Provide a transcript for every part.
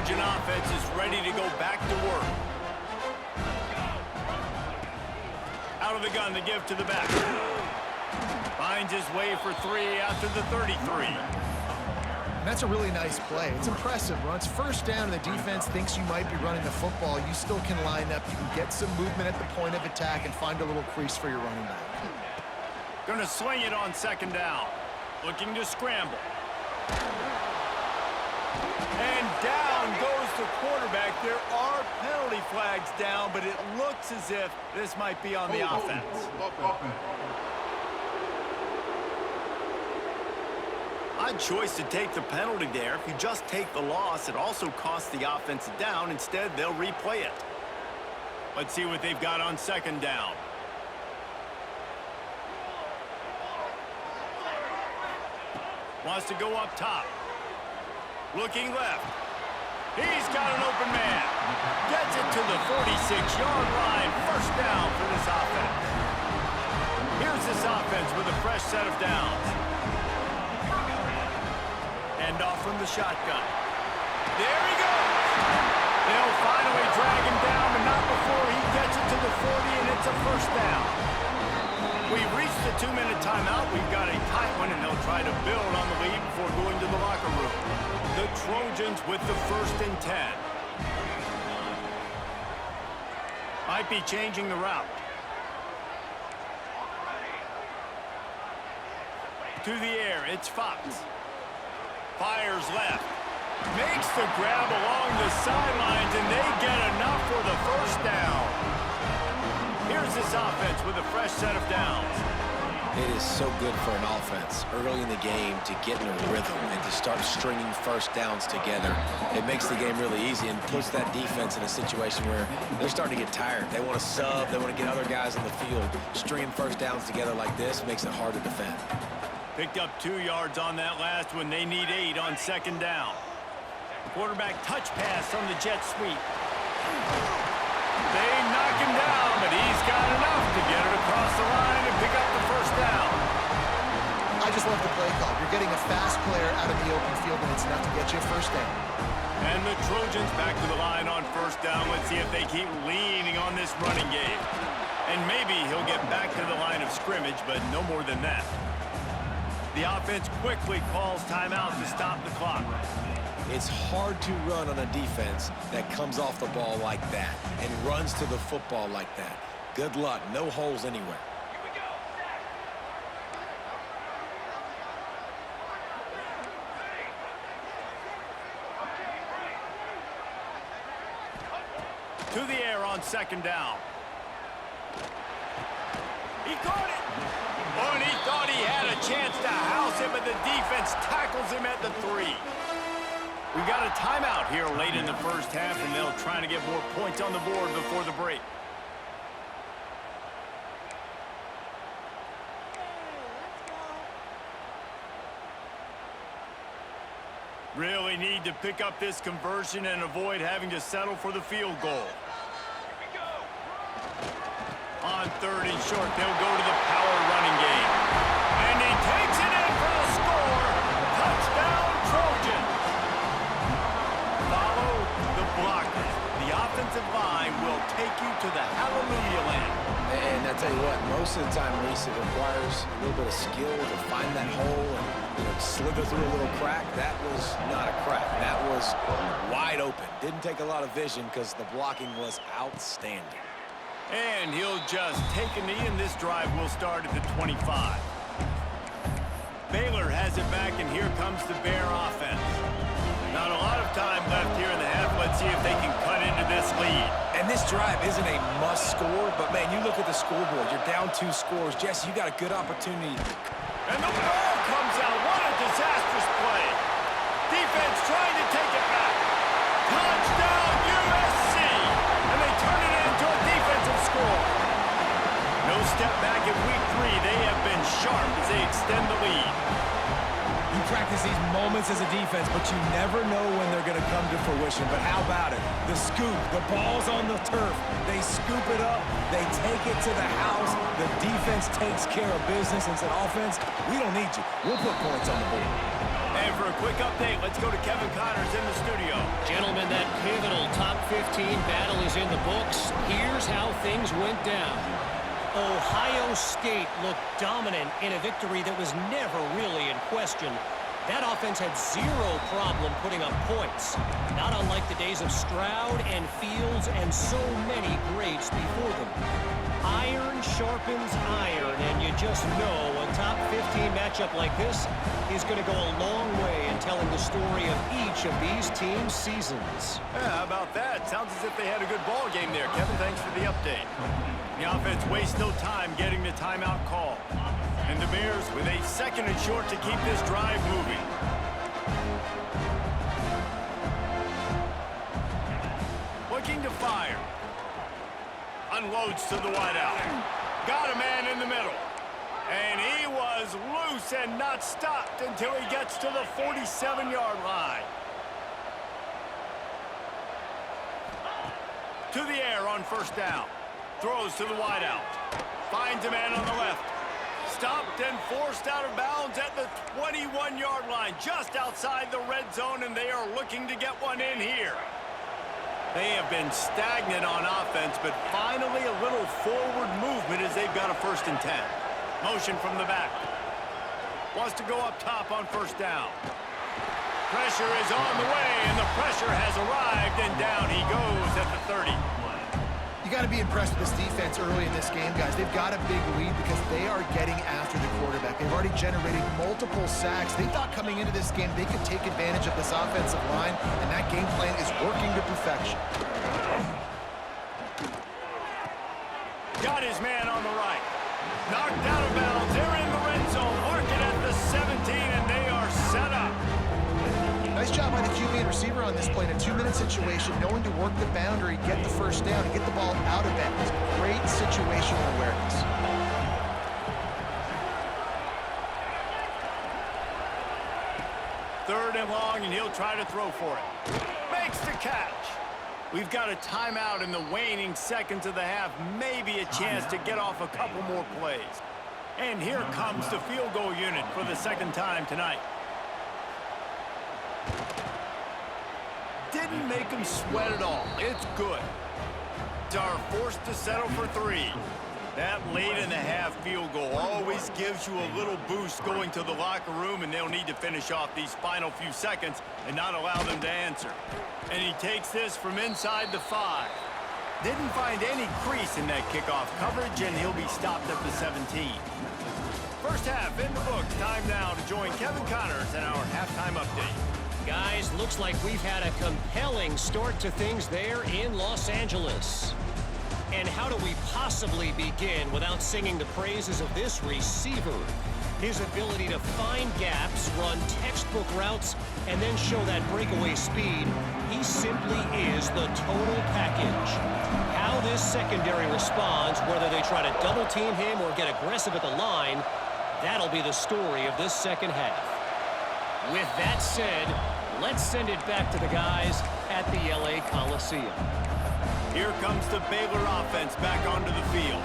Trojan offense is ready to go back to work. Out of the gun, the give to the back. Finds his way for three out to the 33. And that's a really nice play. It's impressive. Runs first down and the defense thinks you might be running the football. You still can line up. You can get some movement at the point of attack and find a little crease for your running back. Gonna sling it on second down. Looking to scramble. And down goes the quarterback. There are penalty flags down, but it looks as if this might be on the offense. Odd choice to take the penalty there. If you just take the loss, it also costs the offense a down. Instead, they'll replay it. Let's see what they've got on second down. Wants to go up top. Looking left. He's got an open man. Gets it to the 46-yard line. First down for this offense. Here's this offense with a fresh set of downs. End off from the shotgun. There he goes. They'll finally drag him down, but not before he gets it to the 40, and it's a first down. We've reached the 2-minute timeout. We've got a tight one, and they'll try to build on the lead before going to the locker room. The Trojans with the 1st and 10. Might be changing the route. To the air, it's Fox. Fires left. Makes the grab along the sidelines, and they get enough for the first down. Here's this offense with a fresh set of downs. It is so good for an offense early in the game to get in a rhythm and to start stringing first downs together. It makes the game really easy and puts that defense in a situation where they're starting to get tired. They want to sub. They want to get other guys on the field. Stringing first downs together like this makes it hard to defend. Picked up 2 yards on that last one. They need 8 on second down. Quarterback touch pass on the jet sweep. They knock him down, but he's got enough to get it across the line and pick up the first down. I just love the play call. You're getting a fast player out of the open field, and it's enough to get you a first down. And the Trojans back to the line on first down. Let's see if they keep leaning on this running game. And maybe he'll get back to the line of scrimmage, but no more than that. The offense quickly calls timeout to stop the clock. It's hard to run on a defense that comes off the ball like that and runs to the football like that. Good luck. No holes anywhere. To the air on second down. He caught it. Oh, and he thought he had a chance to house him, but the defense tackles him at the 3. We got a timeout here late in the first half, and they'll try to get more points on the board before the break. Really need to pick up this conversion and avoid having to settle for the field goal. On 3rd and short, they'll go to the power running game. And he takes it in for the score. Touchdown, Trojans. Follow the blockers. The offensive line will take you to the hallelujah land. And I tell you what, most of the time, Reese, it requires a little bit of skill to find that hole and slither through a little crack. That was not a crack. That was wide open. Didn't take a lot of vision because the blocking was outstanding. And he'll just take a knee, and this drive will start at the 25. Baylor has it back, and here comes the Bear offense. Not a lot of time left here in the half. Let's see if they can cut into this lead. And this drive isn't a must score, but, man, you look at the scoreboard. You're down 2 scores. Jesse, you got a good opportunity. And the ball comes out. What a disastrous play. Defense trying to take it back. Touchdown, USC. And they turn it into a defensive score. No step back in week 3. They have been sharp as they extend the lead. You practice these moments as a defense, but you never know when they're going to come to fruition. But how about it? The scoop, the ball's on the turf. They scoop it up. They take it to the house. The defense takes care of business and said, offense, we don't need you. We'll put points on the board. And for a quick update, let's go to Kevin Connors in the studio. Gentlemen, that 15 battle is in the books. Here's how things went down. Ohio State looked dominant in a victory that was never really in question. That offense had zero problem putting up points, not unlike the days of Stroud and Fields and so many greats before them. Iron sharpens iron, and you just know a top 15 matchup like this is going to go a long way in telling the story of each of these teams' seasons. Yeah, how about that? Sounds as if they had a good ball game there. Kevin, thanks for the update. The offense wastes no time getting the timeout call. And the Bears with a 2nd and short to keep this drive moving. Looking to fire. Unloads to the wideout. Got a man in the middle. And he was loose and not stopped until he gets to the 47-yard line. To the air on 1st down. Throws to the wideout. Finds a man on the left. Stopped and forced out of bounds at the 21-yard line, just outside the red zone, and they are looking to get one in here. They have been stagnant on offense, but finally a little forward movement as they've got a 1st and 10. Motion from the back. Wants to go up top on 1st down. Pressure is on the way, and the pressure has arrived, and down he goes at the 30. You got to be impressed with this defense early in this game, guys. They've got a big lead because they are getting after the quarterback. They've already generated multiple sacks. They thought coming into this game they could take advantage of this offensive line, and that game plan is working to perfection. Got his man on the right. Knocked out of bounds. They're in the red zone. Mark it at the 17, and they are set up. Nice job by the QB and receiver on this play in a 2-minute situation, knowing to work the boundary, get the 1st down, and get the ball out of bounds. Great situational awareness. Third and long, and he'll try to throw for it. Makes the catch. We've got a timeout in the waning seconds of the half. Maybe a chance to get off a couple more plays. And here comes the field goal unit for the 2nd time tonight. Didn't make them sweat at all. It's good. Are forced to settle for 3. That late in the half field goal always gives you a little boost going to the locker room, and they'll need to finish off these final few seconds and not allow them to answer. And he takes this from inside the 5. Didn't find any crease in that kickoff coverage, and he'll be stopped at the 17. First half in the books. Time now to join Kevin Connors in our halftime update. Guys, looks like we've had a compelling start to things there in Los Angeles. And how do we possibly begin without singing the praises of this receiver? His ability to find gaps, run textbook routes, and then show that breakaway speed. He simply is the total package. How this secondary responds, whether they try to double team him or get aggressive at the line, that'll be the story of this 2nd half. With that said, let's send it back to the guys at the LA Coliseum. Here comes the Baylor offense back onto the field.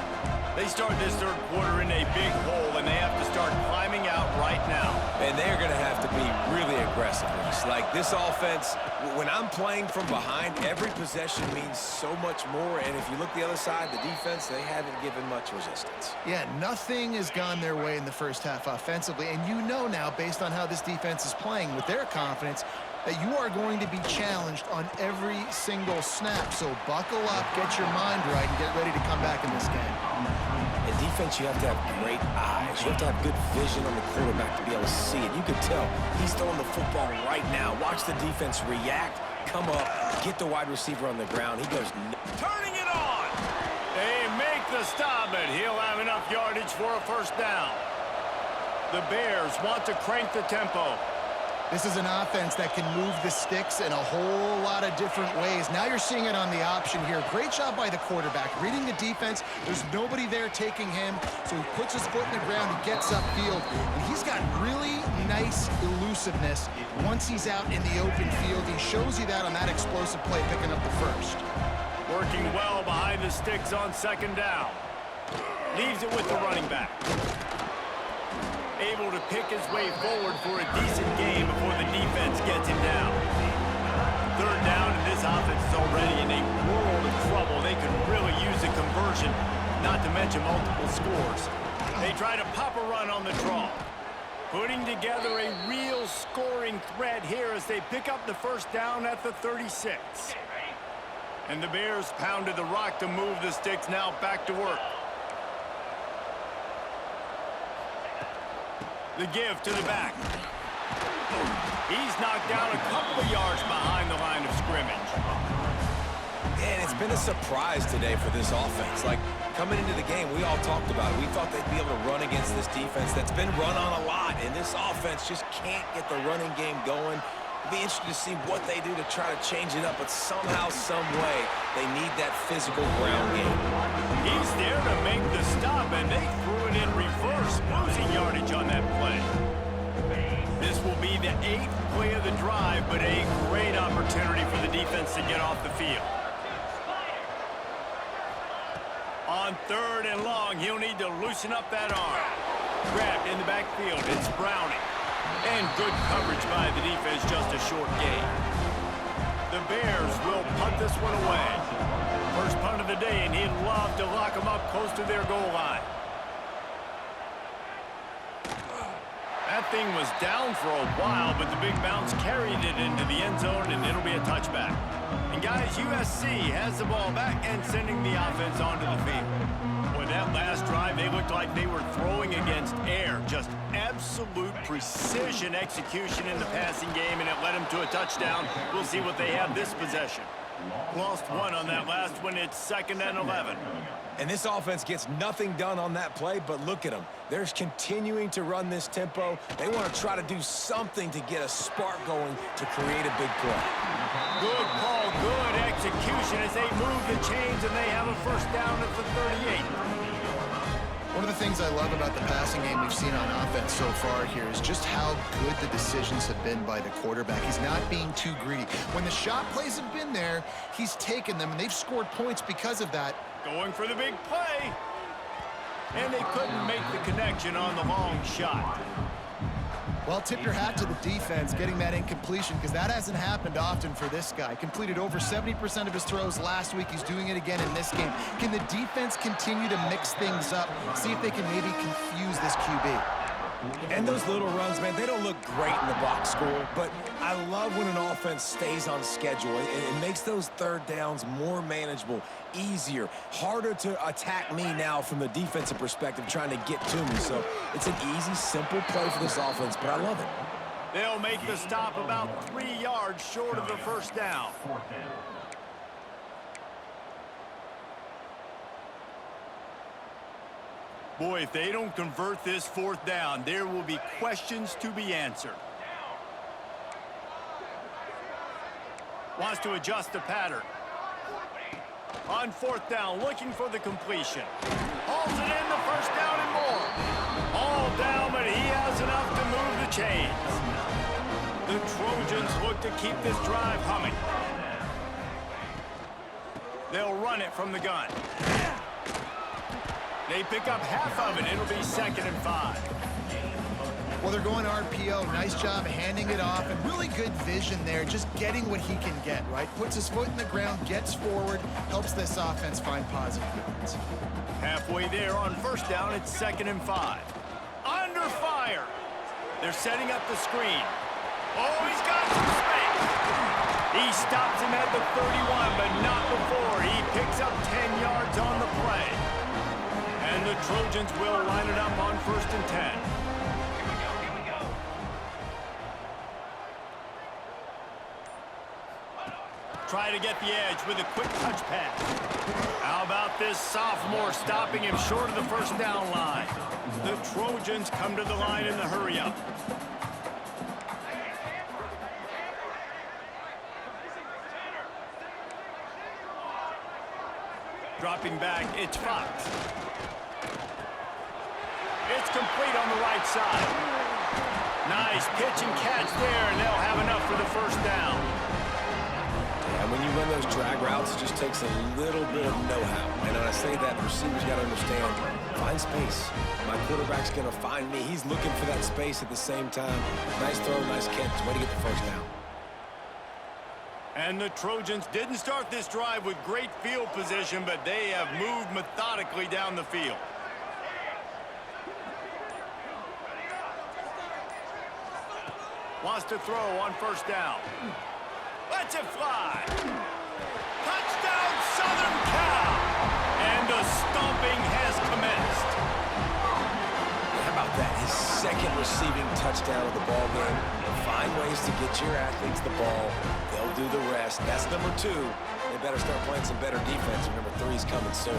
They start this 3rd quarter in a big hole, and they have to start climbing out right now. And they're going to have to be really aggressive. It's like this offense, when I'm playing from behind, every possession means so much more. And if you look the other side, the defense, they haven't given much resistance. Yeah, nothing has gone their way in the 1st half offensively. And you know now, based on how this defense is playing with their confidence, that you are going to be challenged on every single snap. So buckle up, get your mind right, and get ready to come back in this game. In defense, you have to have great eyes. You have to have good vision on the quarterback to be able to see it. You can tell he's throwing the football right now. Watch the defense react, come up, get the wide receiver on the ground. He goes... Turning it on! They make the stop, but he'll have enough yardage for a 1st down. The Bears want to crank the tempo. This is an offense that can move the sticks in a whole lot of different ways. Now you're seeing it on the option here. Great job by the quarterback. Reading the defense, there's nobody there taking him, so he puts his foot in the ground, he gets upfield, and he's got really nice elusiveness once he's out in the open field. He shows you that on that explosive play, picking up the 1st. Working well behind the sticks on 2nd down. Leaves it with the running back. Able to pick his way forward for a decent game before the defense gets him down. 3rd down, and this offense is already in a mention multiple scores. They try to pop a run on the draw. Putting together a real scoring threat here as they pick up the first down at the 36. And the Bears pounded the rock to move the sticks, now back to work. The give to the back. He's knocked down a couple of yards behind the line of scrimmage. And it's been a surprise today for this offense. Like, coming into the game, we all talked about it. We thought they'd be able to run against this defense that's been run on a lot, and this offense just can't get the running game going. It'll be interesting to see what they do to try to change it up, but somehow, some way, they need that physical ground game. He's there to make the stop, and they threw it in reverse, losing yardage on that play. This will be the 8th play of the drive, but a great opportunity for the defense to get off the field. On 3rd and long, he'll need to loosen up that arm. Grabbed in the backfield, it's Browning. And good coverage by the defense, just a short gain. The Bears will punt this one away. First punt of the day, and he'd love to lock them up close to their goal line. That thing was down for a while, but the big bounce carried it into the end zone, and it'll be a touchback. And guys, USC has the ball back and sending the offense onto the field. Boy, that last drive, they looked like they were throwing against air. Just absolute precision execution in the passing game, and it led them to a touchdown. We'll see what they have this possession. Lost one on that last one. It's 2nd and 11. And this offense gets nothing done on that play, but look at them. They're continuing to run this tempo. They want to try to do something to get a spark going to create a big play. Good call, good execution as they move the chains, and they have a first down at the 38. One of the things I love about the passing game we've seen on offense so far here is just how good the decisions have been by the quarterback. He's not being too greedy. When the shot plays have been there, he's taken them, and they've scored points because of that. Going for the big play. And they couldn't make the connection on the long shot. Well, tip your hat to the defense getting that incompletion, because that hasn't happened often for this guy. Completed over 70% of his throws last week. He's doing it again in this game. Can the defense continue to mix things up? See if they can maybe confuse this QB. And those little runs, man, they don't look great in the box score, but I love when an offense stays on schedule. It makes those 3rd downs more manageable, easier, harder to attack me now from the defensive perspective trying to get to me. So it's an easy, simple play for this offense, but I love it. They'll make the stop about 3 yards short of the first down. Boy, if they don't convert this 4th down, there will be questions to be answered. Wants to adjust the pattern. On 4th down, looking for the completion. Hauls it in, the first down and more. All down, but he has enough to move the chains. The Trojans look to keep this drive humming. They'll run it from the gun. They pick up half of it. It'll be 2nd and 5. Well, they're going RPO. Nice job handing it off, and really good vision there, just getting what he can get, right? Puts his foot in the ground, gets forward, helps this offense find positive yards. Halfway there on 1st down, it's 2nd and 5. Under fire. They're setting up the screen. Oh, he's got some space. He stops him at the 31, but not before. He picks up 10 yards on the play. And the Trojans will line it up on 1st and 10. Try to get the edge with a quick touch pass. How about this sophomore stopping him short of the first down line? The Trojans come to the line in the hurry-up. Dropping back, it's Fox. It's complete on the right side. Nice pitch and catch there, and they'll have enough for the first down. And when you run those drag routes, it just takes a little bit of know-how. And when I say that, the receivers got to understand, find space. My quarterback's going to find me. He's looking for that space at the same time. Nice throw, nice catch. Way to get the first down. And the Trojans didn't start this drive with great field position, but they have moved methodically down the field. Wants to throw on first down. Lets it fly. Touchdown, Southern Cal! And the stomping has commenced. How about that? His second receiving touchdown of the ball game. Find ways to get your athletes the ball. They'll do the rest. That's number 2. They better start playing some better defense. Number 3's coming soon.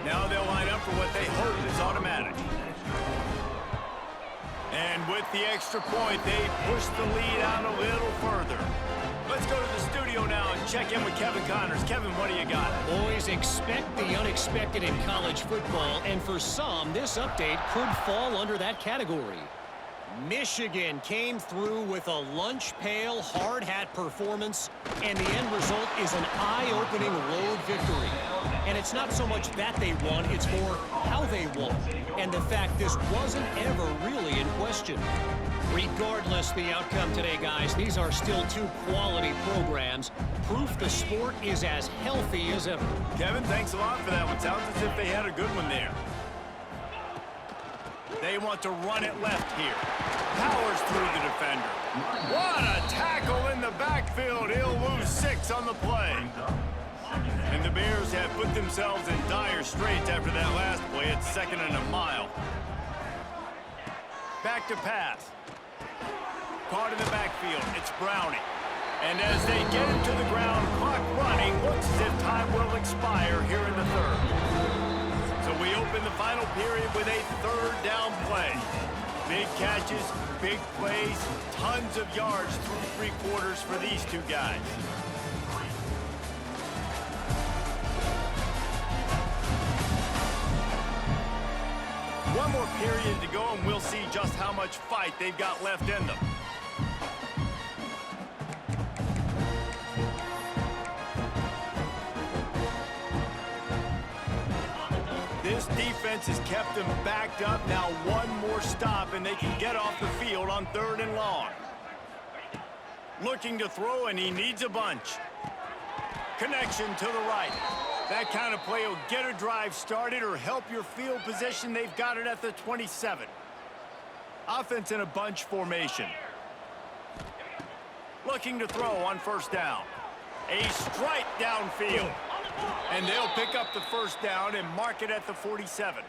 Now they'll line up for what they hope is automatic. And with the extra point, they push the lead out a little further. Let's go to the studio now and check in with Kevin Connors. Kevin, what do you got? Boys, expect the unexpected in college football, and for some, this update could fall under that category. Michigan came through with a lunch pail, hard hat performance, and the end result is an eye-opening road victory. And it's not so much that they won, it's more how they won, and the fact this wasn't ever really in question. Regardless the outcome today, guys, these are still 2 quality programs. Proof the sport is as healthy as ever. Kevin, thanks a lot for that one. Sounds as if they had a good one there. They want to run it left here. Powers through the defender. What a tackle in the backfield. He'll lose 6 on the play. And the Bears have put themselves in dire straits after that last play. It's 2nd and a mile. Back to pass. Caught in the backfield. It's Browning. And as they get him to the ground, clock running, looks as if time will expire here in the 3rd. So we open the final period with a 3rd down play. Big catches, big plays, tons of yards through 3 quarters for these 2 guys. One more period to go, and we'll see just how much fight they've got left in them. This defense has kept them backed up. Now one more stop, and they can get off the field on 3rd and long. Looking to throw, and he needs a bunch. Connection to the right. That kind of play will get a drive started or help your field position. They've got it at the 27. Offense in a bunch formation. Looking to throw on first down. A strike downfield. And they'll pick up the first down and mark it at the 47.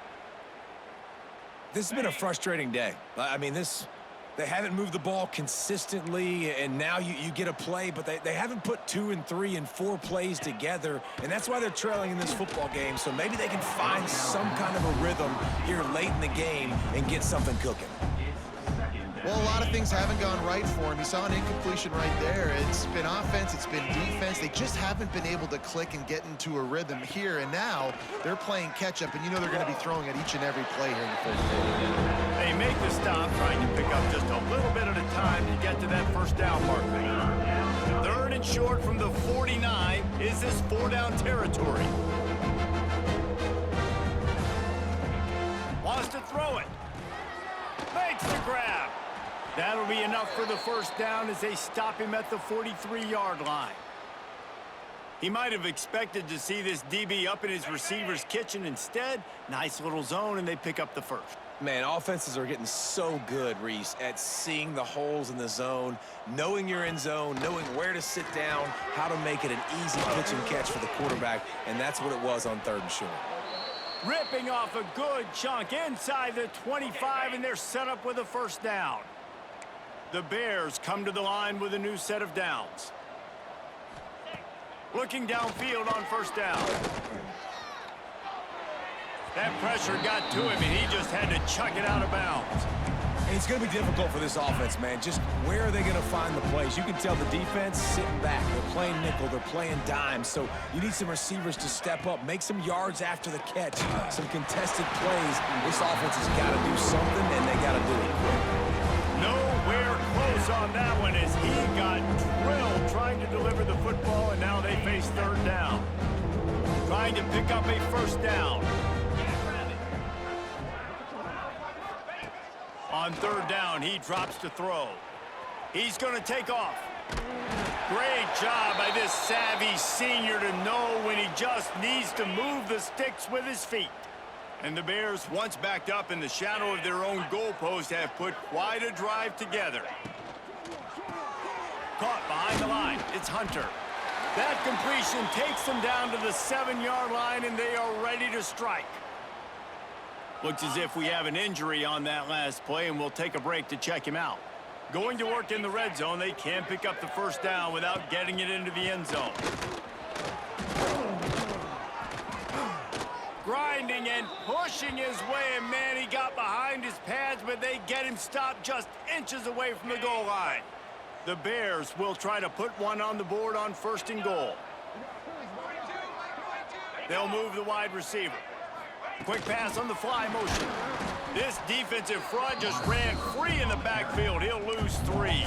This has been a frustrating day. I mean, they haven't moved the ball consistently, and now you get a play, but they haven't put 2 and 3 and 4 plays together, and that's why they're trailing in this football game. So maybe they can find some kind of a rhythm here late in the game and get something cooking. Well, a lot of things haven't gone right for him. You saw an incompletion right there. It's been offense, it's been defense. They just haven't been able to click and get into a rhythm here, and now they're playing catch-up, and you know they're going to be throwing at each and every play here in the 4th quarter. They make the stop, trying to pick up just a little bit at a time to get to that first down marker. 3rd and short from the 49. Is this 4-down territory? Wants to throw it. Makes the grab. That'll be enough for the first down as they stop him at the 43-yard line. He might have expected to see this DB up in his receiver's kitchen. Instead, nice little zone, and they pick up the first. Man, offenses are getting so good, Reese, at seeing the holes in the zone, knowing you're in zone, knowing where to sit down, how to make it an easy pitch and catch for the quarterback, and that's what it was on 3rd and short. Ripping off a good chunk inside the 25, and they're set up with a first down. The Bears come to the line with a new set of downs. Looking downfield on first down. That pressure got to him, and he just had to chuck it out of bounds. And it's going to be difficult for this offense, man. Just where are they going to find the plays? You can tell the defense sitting back. They're playing nickel. They're playing dime. So you need some receivers to step up, make some yards after the catch, some contested plays. This offense has got to do something, and they got to do it quick. Nowhere close on that one as he got drilled trying to deliver the football, and now they face 3rd down. Trying to pick up a first down. On third down, he drops to throw. He's going to take off. Great job by this savvy senior to know when he just needs to move the sticks with his feet. And the Bears, once backed up in the shadow of their own goalpost, have put quite a drive together. Caught behind the line. It's Hunter. That completion takes them down to the 7-yard line, and they are ready to strike. Looks as if we have an injury on that last play, and we'll take a break to check him out. Going to work in the red zone, they can't pick up the first down without getting it into the end zone. Grinding and pushing his way, and man, he got behind his pads, but they get him stopped just inches away from the goal line. The Bears will try to put one on the board on 1st and goal. They'll move the wide receiver. Quick pass on the fly motion. This defensive front just ran free in the backfield. He'll lose 3.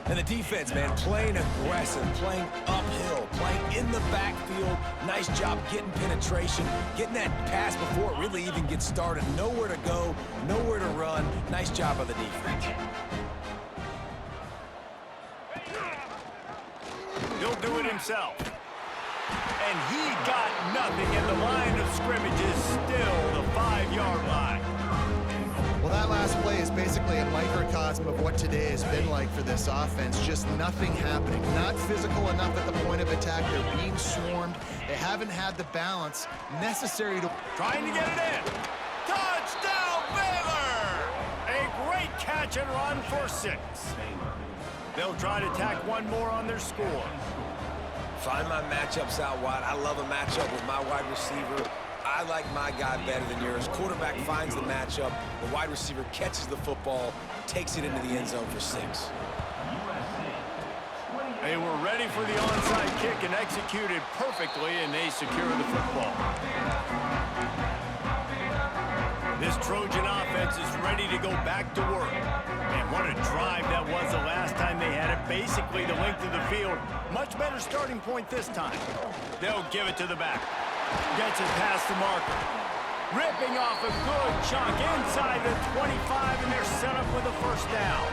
And the defense, man, playing aggressive, playing uphill, playing in the backfield. Nice job getting penetration, getting that pass before it really even gets started. Nowhere to go, nowhere to run. Nice job by the defense. He'll do it himself. And he got nothing, and the line of scrimmage is still the 5-yard line. Well, that last play is basically a microcosm of what today has been like for this offense. Just nothing happening. Not physical enough at the point of attack. They're being swarmed. They haven't had the balance necessary to... Trying to get it in. Touchdown, Baylor! A great catch and run for 6. They'll try to tack one more on their score. Find my matchups out wide. I love a matchup with my wide receiver. I like my guy better than yours. Quarterback finds the matchup. The wide receiver catches the football, takes it into the end zone for 6. They were ready for the onside kick and executed perfectly, and they secure the football. This Trojan offense is ready to go back to work. And what a drive that was the last time they had it. Basically the length of the field. Much better starting point this time. They'll give it to the back. Gets it past the marker. Ripping off a good chunk inside the 25, and they're set up with a first down.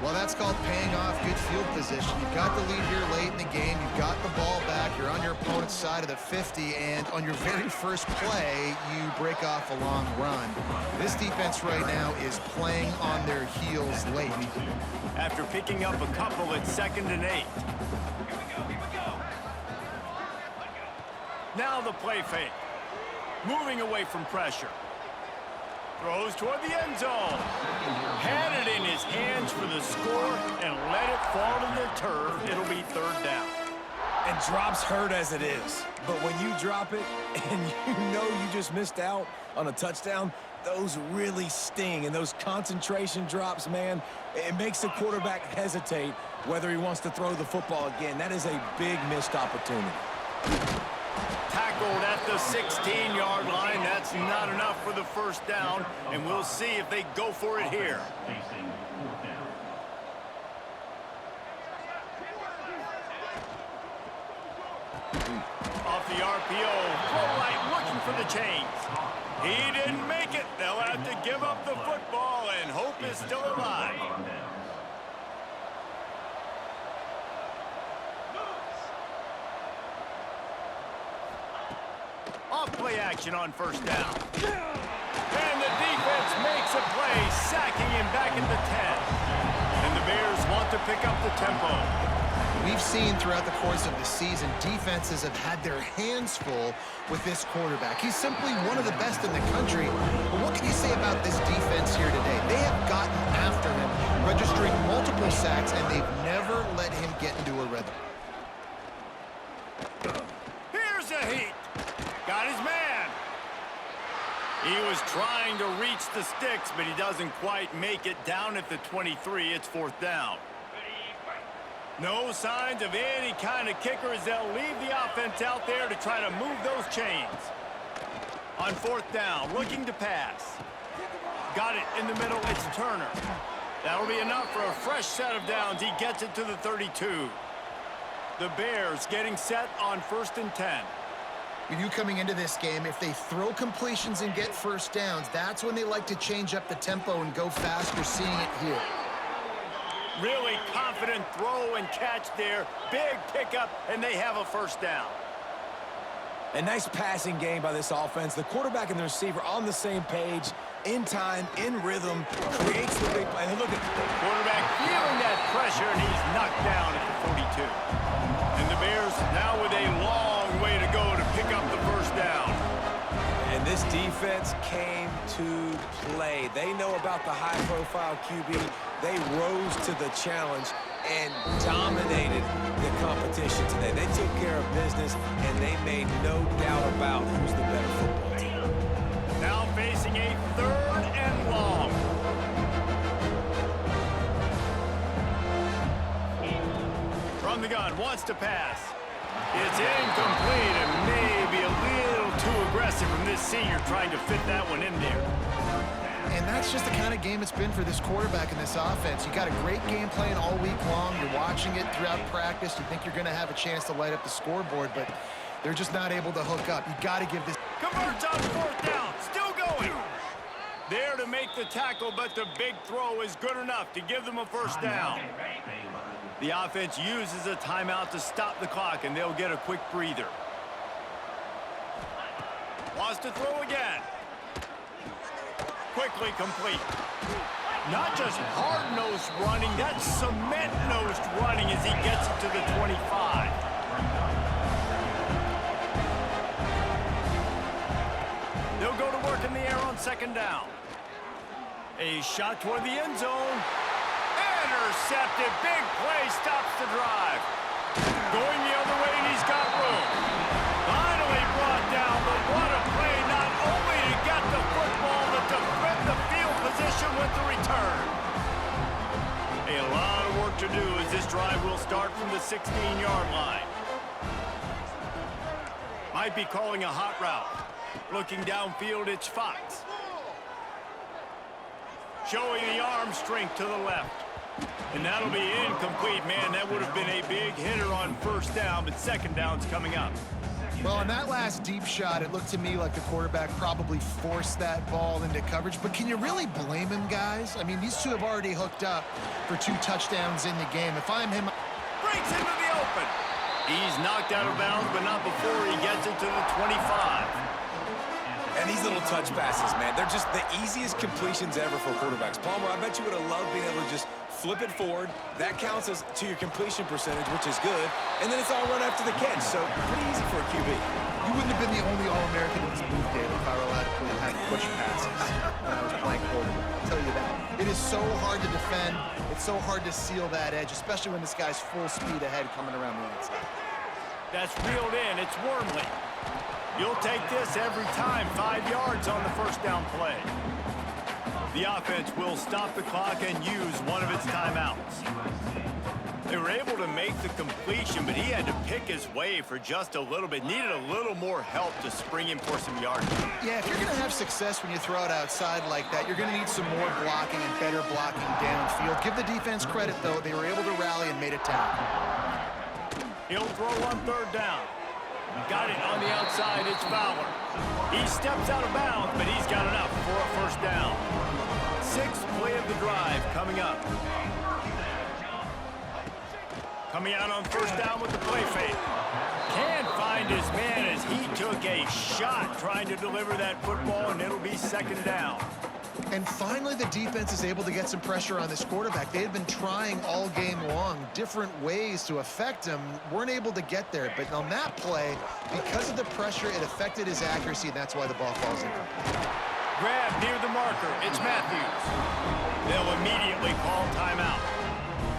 Well, that's called paying off good field position. You've got the lead here late in the game. You've got the ball back. You're on your opponent's side of the 50, and on your very first play, you break off a long run. This defense right now is playing on their heels late. After picking up a couple at 2nd and 8. Now the play fake. Moving away from pressure. Throws toward the end zone. Had it in his hands for the score and let it fall to the turf. It'll be 3rd down. And drops hurt as it is. But when you drop it and you know you just missed out on a touchdown, those really sting. And those concentration drops, man, it makes the quarterback hesitate whether he wants to throw the football again. That is a big missed opportunity. Tackled at the 16-yard line. That's not enough for the first down, and we'll see if they go for it here. Off the RPO, throw right, looking for the chains. He didn't make it. They'll have to give up the football, and hope is still alive. Off-play action on first down. And the defense makes a play, sacking him back at the 10. And the Bears want to pick up the tempo. We've seen throughout the course of the season, defenses have had their hands full with this quarterback. He's simply one of the best in the country. But what can you say about this defense here today? They have gotten after him, registering multiple sacks, and they've never let him get into a rhythm. Here's a heat. Got his man. He was trying to reach the sticks, but he doesn't quite make it down at the 23. It's 4th down. No signs of any kind of kicker as they'll leave the offense out there to try to move those chains. On 4th down, looking to pass. Got it in the middle. It's Turner. That'll be enough for a fresh set of downs. He gets it to the 32. The Bears getting set on 1st and 10. You coming into this game, if they throw completions and get first downs, that's when they like to change up the tempo and go fast. We're seeing it here. Really confident throw and catch there. Big pickup, and they have a first down. A nice passing game by this offense. The quarterback and the receiver on the same page, in time, in rhythm, creates the big play. And look at the quarterback feeling that pressure, and he's knocked down at the 42. And the Bears now with a long way to go to pick up the first down. And this defense came to play. They know about the high-profile QB. They rose to the challenge and dominated the competition today. They took care of business, and they made no doubt about who's the better football team. Now facing a 3rd and long. From the gun, wants to pass. It's incomplete and maybe a little too aggressive from this senior trying to fit that one in there. And that's just the kind of game it's been for this quarterback and this offense. You got a great game plan all week long. You're watching it throughout practice. You think you're going to have a chance to light up the scoreboard, but they're just not able to hook up. You got to give this. Converts on 4th down. Still going. There to make the tackle, but the big throw is good enough to give them a first down. The offense uses a timeout to stop the clock, and they'll get a quick breather. Wants to throw again. Quickly complete. Not just hard-nosed running, that's cement-nosed running as he gets it to the 25. They'll go to work in the air on 2nd down. A shot toward the end zone. Intercepted. Big play stops the drive. Going the other way, and he's got room. Finally brought down, but what a play, not only to get the football, but to flip the field position with the return. A lot of work to do as this drive will start from the 16-yard line. Might be calling a hot route. Looking downfield, it's Fox. Showing the arm strength to the left. And that'll be incomplete. Man, that would have been a big hitter on 1st down, but 2nd down's coming up. Well, on that last deep shot, it looked to me like the quarterback probably forced that ball into coverage. But can you really blame him, guys? I mean, these two have already hooked up for 2 touchdowns in the game. If I'm him... Breaks into the open. He's knocked out of bounds, but not before he gets it to the 25. And these little touch passes, man, they're just the easiest completions ever for quarterbacks. Palmer, I bet you would have loved being able to just flip it forward. That counts as to your completion percentage, which is good. And then it's all run after the catch, so pretty easy for a QB. You wouldn't have been the only All-American in this booth, David, if I were allowed to have push passes when I was playing quarterback. I'll tell you that. It is so hard to defend. It's so hard to seal that edge, especially when this guy's full speed ahead coming around the outside. That's reeled in. It's Wormley. You'll take this every time. 5 yards on the 1st down play. The offense will stop the clock and use one of its timeouts. They were able to make the completion, but he had to pick his way for just a little bit. Needed a little more help to spring him for some yards. Yeah, if you're going to have success when you throw it outside like that, you're going to need some more blocking and better blocking downfield. Give the defense credit, though. They were able to rally and made a tackle. He'll throw on 3rd down. Got it on the outside. It's Fowler. He steps out of bounds, but he's got enough for a 1st down. 6th play of the drive coming up. Coming out on 1st down with the play fake. Can't find his man as he took a shot trying to deliver that football, and it'll be 2nd down. And finally, the defense is able to get some pressure on this quarterback. They had been trying all game long different ways to affect him, weren't able to get there. But on that play, because of the pressure, it affected his accuracy, and that's why the ball falls in. Grab near the marker. It's Matthews. They'll immediately call timeout.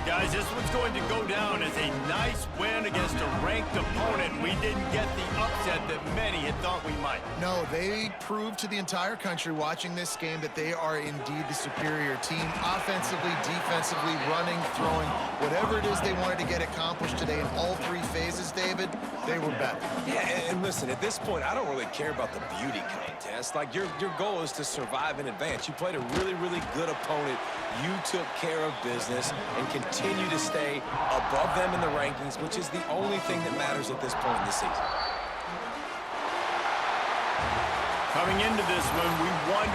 Guys, this one's going to go down as a nice win against a ranked opponent. We didn't get the upset that many had thought we might. No, they proved to the entire country watching this game that they are indeed the superior team. Offensively, defensively, running, throwing, whatever it is they wanted to get accomplished today in all 3 phases, David, they were better. Yeah, and listen, at this point, I don't really care about the beauty contest. Like, your goal is to survive and advance. You played a really, really good opponent. You took care of business and continue to stay above them in the rankings, which is the only thing that matters at this point in the season. Coming into this one, we wonder